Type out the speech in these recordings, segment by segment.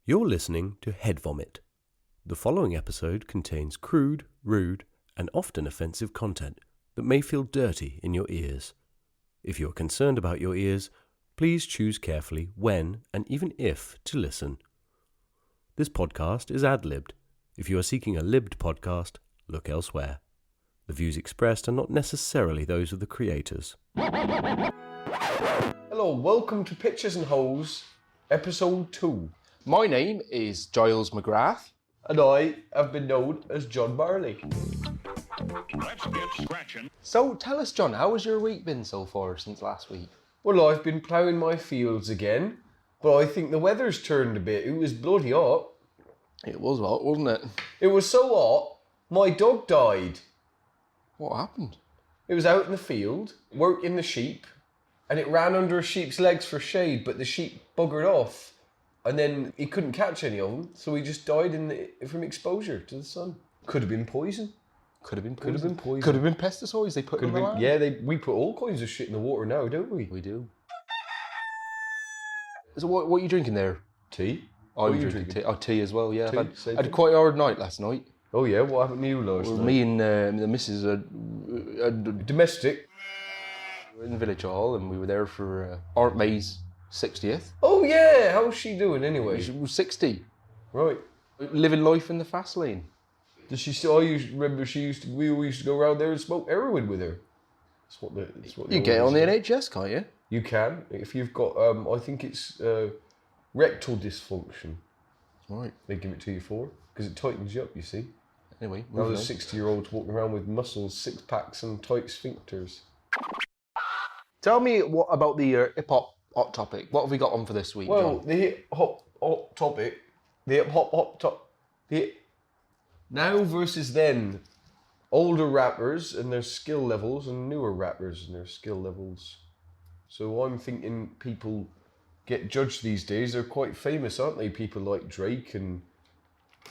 You're listening to Head Vomit. The following episode contains crude, rude, and often offensive content that may feel dirty in your ears. If you're concerned about your ears, please choose carefully when and even if to listen. This podcast is ad-libbed. If you are seeking a libbed podcast, look elsewhere. The views expressed are not necessarily those of the creators. Hello, welcome to Pitches and Holes, episode 2. My name is Giles McGrath. And I have been known as John Marley. Let's get scratching. So tell us, John, how has your week been so far since last week? Well, I've been ploughing my fields again, but I think the weather's turned a bit. It was bloody hot. It was hot, wasn't it? It was so hot, my dog died. What happened? It was out in the field, working the sheep, and it ran under a sheep's legs for shade, but the sheep buggered off. And then he couldn't catch any of them, so he just died from exposure to the sun. Could have been poison. Could have been poison. Could have been pesticides they put in the land. Yeah, we put all kinds of shit in the water now, don't we? We do. So what are you drinking there? Tea. I'm drinking tea. Oh, tea as well, yeah. Tea, I had quite a hard night last night. Oh yeah, what happened to you last night? Me and the missus are Domestic. in the village hall, and we were there for Aunt May's 60th. Oh yeah, how's she doing anyway? She was 60. Right. Living life in the fast lane. Does she still? We used to go around there and smoke heroin with her. That's what You get on the NHS, can't you? You can if you've got. I think it's rectal dysfunction. Right. They give it to you for because it tightens you up. You see. Anyway, now there's 60-year-olds walking around with muscles, 6-packs, and tight sphincters. Tell me about the hip-hop hot topic. What have we got on for this week, Well, John? the hip-hop topic, the hip-hop top, now versus then, older rappers and their skill levels and newer rappers and their skill levels. So I'm thinking people get judged these days. They're quite famous, aren't they? People like Drake and,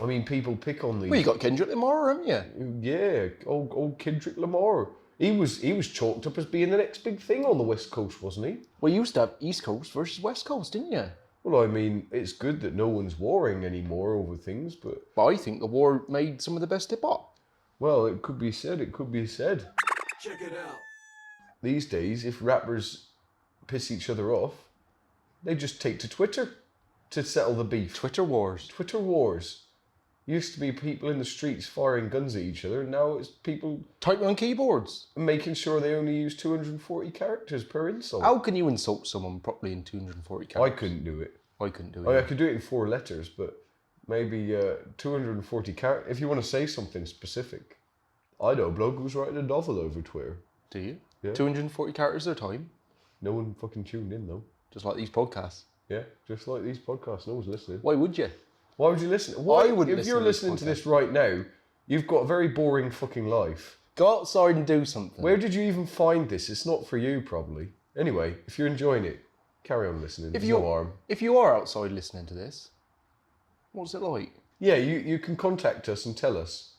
I mean, people pick on these. Well, you got Kendrick Lamar, haven't you? Yeah, old Kendrick Lamar. He was chalked up as being the next big thing on the West Coast, wasn't he? Well, you used to have East Coast versus West Coast, didn't you? Well, I mean, it's good that no one's warring anymore over things, but I think the war made some of the best hip-hop. Well, it could be said, Check it out. These days, if rappers piss each other off, they just take to Twitter to settle the beef. Twitter wars. Used to be people in the streets firing guns at each other, and now it's people typing on keyboards. Making sure they only use 240 characters per insult. How can you insult someone properly in 240 characters? I couldn't do it. I couldn't do it. I could do it in 4 letters, but maybe 240 characters. If you want to say something specific. I know a bloke who's writing a novel over Twitter. Do you? Yeah. 240 characters at a time? No one fucking tuned in though. Just like these podcasts? Yeah, just like these podcasts. No one's listening. Why would you? Why would you listen? Why wouldn't if you're listening to this right now, you've got a very boring fucking life. Go outside and do something. Where did you even find this? It's not for you, probably. Anyway, if you're enjoying it, carry on listening. There's no harm. If you are outside listening to this, what's it like? Yeah, you can contact us and tell us.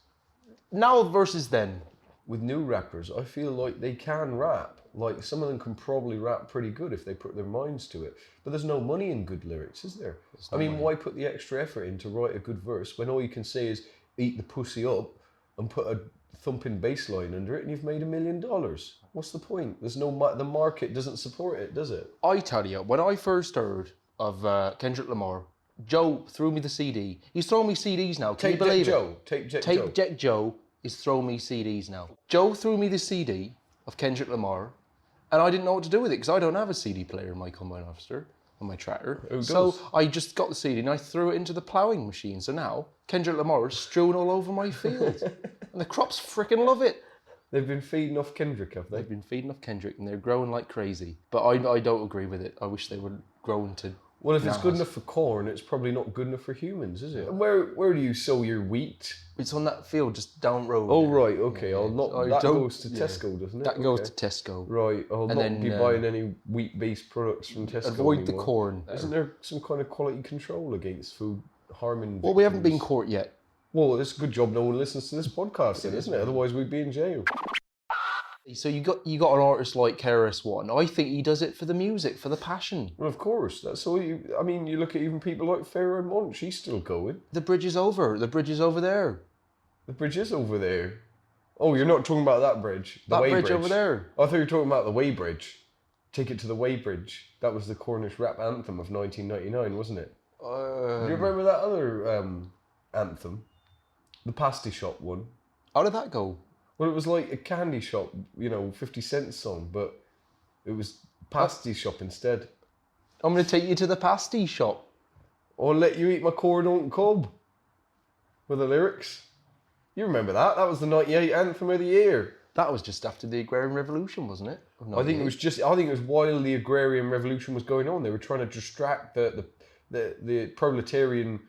Now versus then. With new rappers, I feel like they can rap. Like, some of them can probably rap pretty good if they put their minds to it. But there's no money in good lyrics, is there? Why put the extra effort in to write a good verse when all you can say is eat the pussy up and put a thumping bass line under it and you've made $1 million? What's the point? There's no the market doesn't support it, does it? I tell you, when I first heard of Kendrick Lamar, Joe threw me the CD. He's throwing me CDs now. Can you believe it? Tape Deck Joe is throwing me CDs now. Joe threw me the CD of Kendrick Lamar, and I didn't know what to do with it because I don't have a CD player in my combine harvester on my tractor. So I just got the CD and I threw it into the ploughing machine. So now Kendrick Lamar is strewn all over my field, and the crops freaking love it. They've been feeding off Kendrick, have they? They've been feeding off Kendrick, and they're growing like crazy. But I don't agree with it. I wish they were growing to. Well, if it's good enough for corn, it's probably not good enough for humans, is it? And where do you sow your wheat? It's on that field just down road. Oh, right, okay. That goes to Tesco, doesn't it? That goes to Tesco. Right, I'll not be buying any wheat-based products from Tesco Avoid anymore. the corn. Isn't there some kind of quality control against food harming victims? Well, we haven't been caught yet. Well, it's a good job no one listens to this podcast then, isn't it? Otherwise we'd be in jail. So you got an artist like KRS-One. I think he does it for the music, for the passion. Well, of course, that's all you look at even people like Pharaoh Monch, he's still going. The bridge is over. The bridge is over there. The bridge is over there. Oh, you're not talking about that bridge. The Way bridge over there. I thought you were talking about the Way Bridge. Take It to the Way Bridge. That was the Cornish rap anthem of 1999, wasn't it? Do you remember that other anthem? The Pasty Shop one. How did that go? Well, it was like a candy shop, 50 Cent song, but it was pasty shop instead. I'm going to take you to the pasty shop. Or let you eat my cordon cob. With the lyrics. You remember that? That was the 98 anthem of the year. That was just after the Agrarian Revolution, wasn't it? I think it was while the Agrarian Revolution was going on. They were trying to distract the proletarian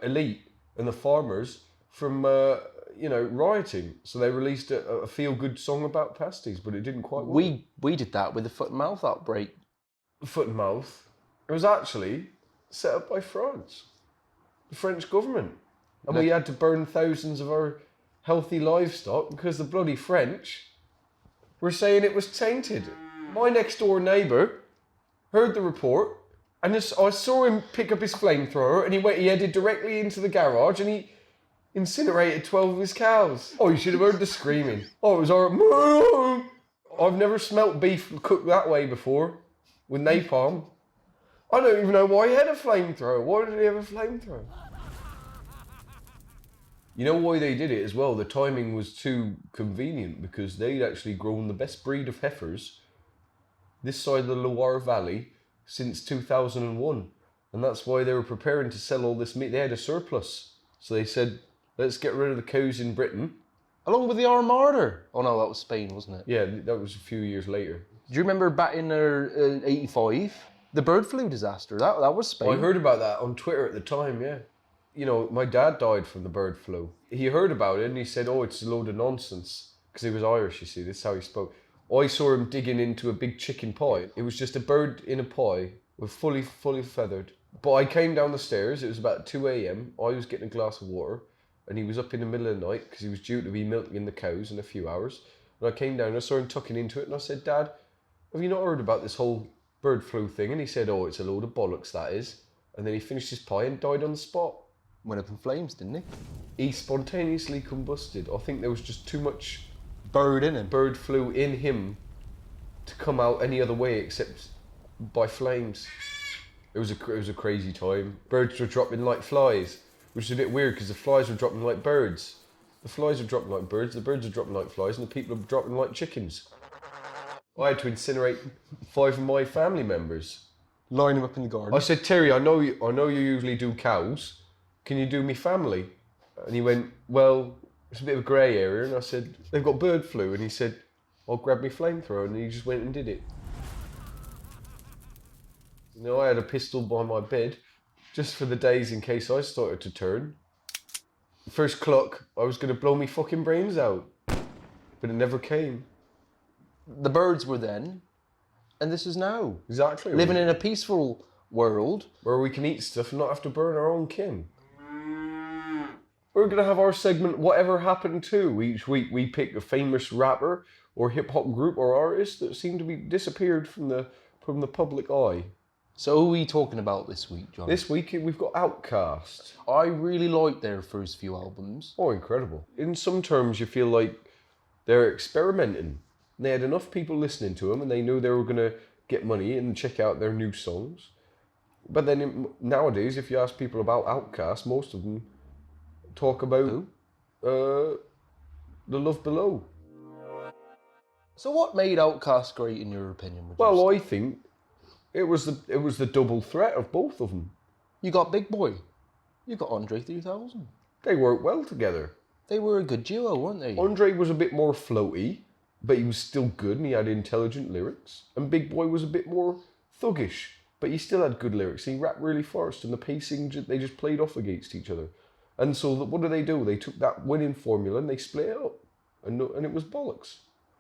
elite and the farmers from rioting. So they released a feel-good song about pasties, but it didn't quite work. We did that with the foot and mouth outbreak. Foot and mouth. It was actually set up by France, the French government, and we had to burn thousands of our healthy livestock because the bloody French were saying it was tainted. My next door neighbour heard the report, and I saw him pick up his flamethrower, and he headed directly into the garage, and he incinerated 12 of his cows. Oh, you should have heard the screaming. Oh, it was horrible. I've never smelt beef cooked that way before, with napalm. I don't even know why he had a flamethrower. Why did he have a flamethrower? You know why they did it as well? The timing was too convenient because they'd actually grown the best breed of heifers this side of the Loire Valley since 2001. And that's why they were preparing to sell all this meat. They had a surplus. So they said, let's get rid of the cows in Britain. Along with the Armada. Oh no, that was Spain, wasn't it? Yeah, that was a few years later. Do you remember back in '85? The bird flu disaster. That was Spain. I heard about that on Twitter at the time, yeah. My dad died from the bird flu. He heard about it and he said, oh, it's a load of nonsense. Because he was Irish, you see, this is how he spoke. I saw him digging into a big chicken pie. It was just a bird in a pie with fully feathered. But I came down the stairs, it was about 2 a.m. I was getting a glass of water and he was up in the middle of the night because he was due to be milking the cows in a few hours. And I came down and I saw him tucking into it and I said, Dad, have you not heard about this whole bird flu thing? And he said, oh, it's a load of bollocks, that is. And then he finished his pie and died on the spot. Went up in flames, didn't he? He spontaneously combusted. I think there was just too much bird in him. Bird flu in him to come out any other way except by flames. It was a crazy time. Birds were dropping like flies, which is a bit weird because the flies were dropping like birds. The flies are dropping like birds, the birds are dropping like flies, and the people are dropping like chickens. I had to incinerate 5 of my family members. Line them up in the garden. I said, Terry, I know you usually do cows. Can you do me family? And he went, well, it's a bit of a grey area. And I said, they've got bird flu. And he said, I'll grab me flamethrower. And he just went and did it. I had a pistol by my bed just for the days in case I started to turn. First cluck, I was going to blow me fucking brains out. But it never came. The birds were then, and this is now. Exactly. Living in a peaceful world. Where we can eat stuff and not have to burn our own kin. We're going to have our segment, Whatever Happened To. Each week we pick a famous rapper or hip-hop group or artist that seemed to be disappeared from the public eye. So who are we talking about this week, John? This week we've got Outkast. I really liked their first few albums. Oh, incredible. In some terms you feel like they're experimenting. They had enough people listening to them and they knew they were going to get money and check out their new songs. But then nowadays, if you ask people about Outkast, most of them talk about The Love Below. So what made Outkast great in your opinion? Well, I think it was the double threat of both of them. You got Big Boy. You got Andre 3000. They worked well together. They were a good duo, weren't they? Andre was a bit more floaty, but he was still good and he had intelligent lyrics. And Big Boy was a bit more thuggish, but he still had good lyrics. He rapped really fast and the pacing, they just played off against each other. And so what do? They took that winning formula and they split it up. And it was bollocks.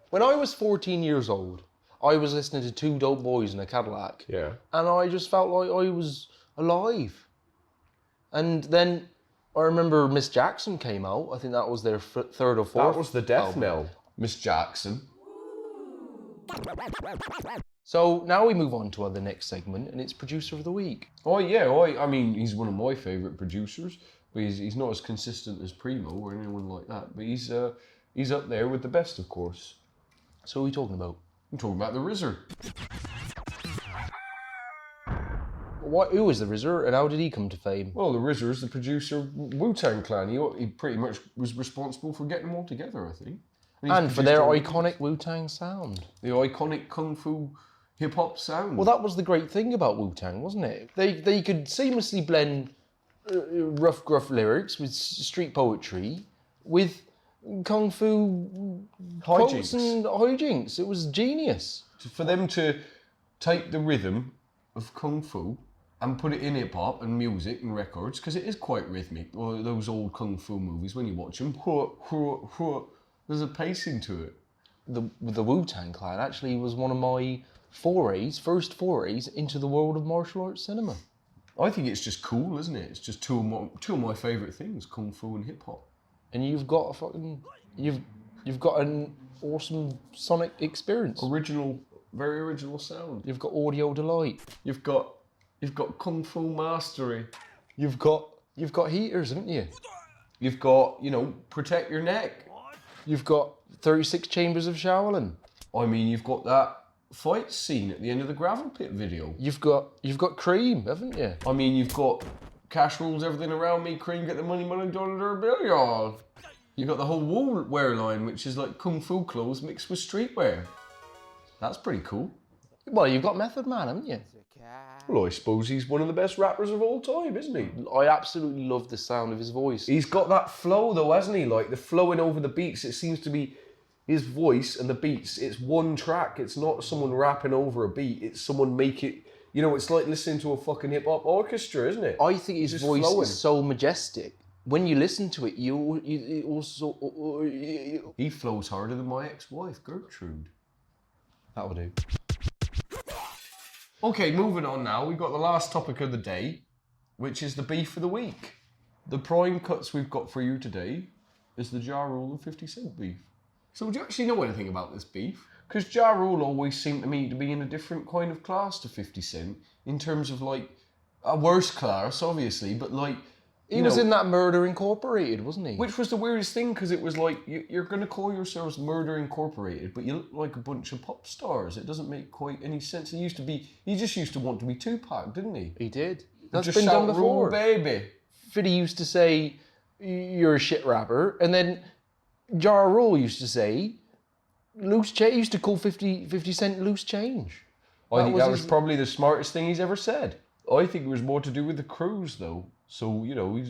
When I was 14 years old, I was listening to Two Dope Boys in a Cadillac. Yeah. And I just felt like I was alive. And then I remember Miss Jackson came out. I think that was their third or fourth. That was the death album. knell. Miss Jackson. So now we move on to the next segment, and it's Producer of the Week. Oh yeah, I mean, he's one of my favourite producers, but he's not as consistent as Primo or anyone like that. But he's up there with the best, of course. So what are we talking about? I'm talking about the RZA. Who is the RZA, and how did he come to fame? Well, the RZA is the producer of Wu-Tang Clan. He pretty much was responsible for getting them all together, I think. And for their iconic Wu-Tang sound. The iconic Kung Fu hip-hop sound. Well, that was the great thing about Wu-Tang, wasn't it? They could seamlessly blend rough, gruff lyrics with street poetry with Kung Fu quotes and hijinks. It was genius. For them to take the rhythm of Kung Fu and put it in hip-hop and music and records, because it is quite rhythmic. Well, those old Kung Fu movies, when you watch them, there's a pacing to it. The Wu-Tang Clan actually was one of my first forays into the world of martial arts cinema. I think it's just cool, isn't it? It's just two of my favourite things, Kung Fu and hip-hop. And you've got you've got an awesome sonic experience. Very original sound. You've got audio delight. You've got Kung Fu mastery. You've got heaters, haven't you? You've got, protect your neck. You've got 36 chambers of Shaolin. I mean, you've got that fight scene at the end of the gravel pit video. You've got cream, haven't you? I mean, you've got cash rules everything around me, cream get the money, dollar billion. You've got the whole wool wear line, which is like Kung Fu clothes mixed with streetwear. That's pretty cool. Well, you've got Method Man, haven't you? Well, I suppose he's one of the best rappers of all time, isn't he? I absolutely love the sound of his voice. He's got that flow though, hasn't he? Like the flowing over the beats, it seems to be his voice and the beats. It's one track. It's not someone rapping over a beat. It's someone make it, it's like listening to a fucking hip-hop orchestra, isn't it? I think his voice is so majestic. When you listen to it, you also... He flows harder than my ex-wife, Gertrude. That'll do. Okay, moving on now. We've got the last topic of the day, which is the beef of the week. The prime cuts we've got for you today is the Ja Rule and 50 Cent beef. So do you actually know anything about this beef? Because Ja Rule always seemed to me to be in a different kind of class to 50 Cent, in terms of like, a worse class, obviously, but like... He was in that Murder Incorporated, wasn't he? Which was the weirdest thing, because it was like, you're going to call yourselves Murder Incorporated, but you look like a bunch of pop stars. It doesn't make quite any sense. He just used to want to be Tupac, didn't he? He did. That's just been done before. Rule, baby. 50 used to say, you're a shit rapper, and then Ja Rule used to say, loose change. He used to call 50 Cent loose change. I think that was probably the smartest thing he's ever said. I think it was more to do with the crews, though. So,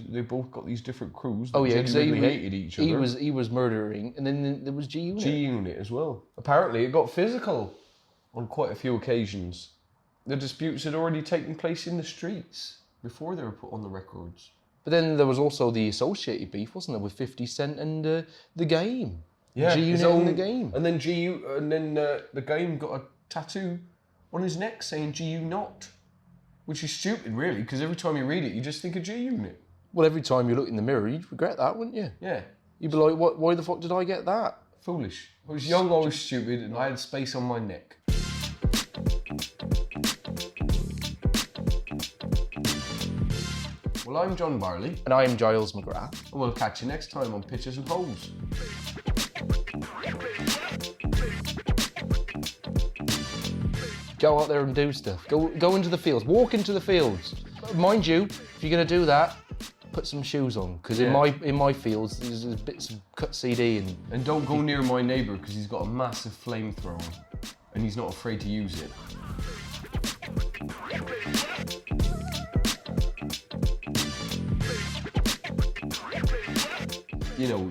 they both got these different crews that genuinely hated each other. He was murdering, and then there was G-Unit. G-Unit as well. Apparently, it got physical on quite a few occasions. The disputes had already taken place in the streets before they were put on the records. But then there was also the associated beef, wasn't there, with 50 Cent and The Game. Yeah, G-Unit and The Game. And then The Game got a tattoo on his neck saying G-U-Not. Which is stupid, really, because every time you read it, you just think of G-Unit. Well, every time you look in the mirror, you'd regret that, wouldn't you? Yeah. You'd be like, why the fuck did I get that? Foolish. I was young, I was stupid, and I had space on my neck. Well, I'm John Barley. And I'm Giles McGrath. And we'll catch you next time on Pitches and Holes. Go out there and do stuff. Go into the fields. Walk into the fields. Mind you, if you're going to do that, put some shoes on. Because in my fields, there's bits of cut CD. And don't go near my neighbour, because he's got a massive flamethrower. And he's not afraid to use it.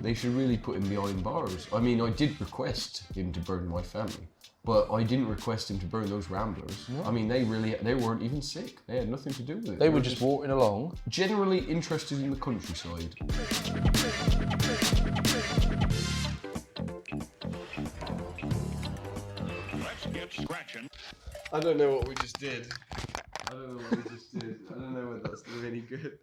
They should really put him behind bars. I mean, I did request him to burn my family. But I didn't request him to burn those Ramblers. No. I mean, they weren't even sick. They had nothing to do with it. They were just walking along. Generally interested in the countryside. Let's get scratching. I don't know what we just did. I don't know whether that's doing any good.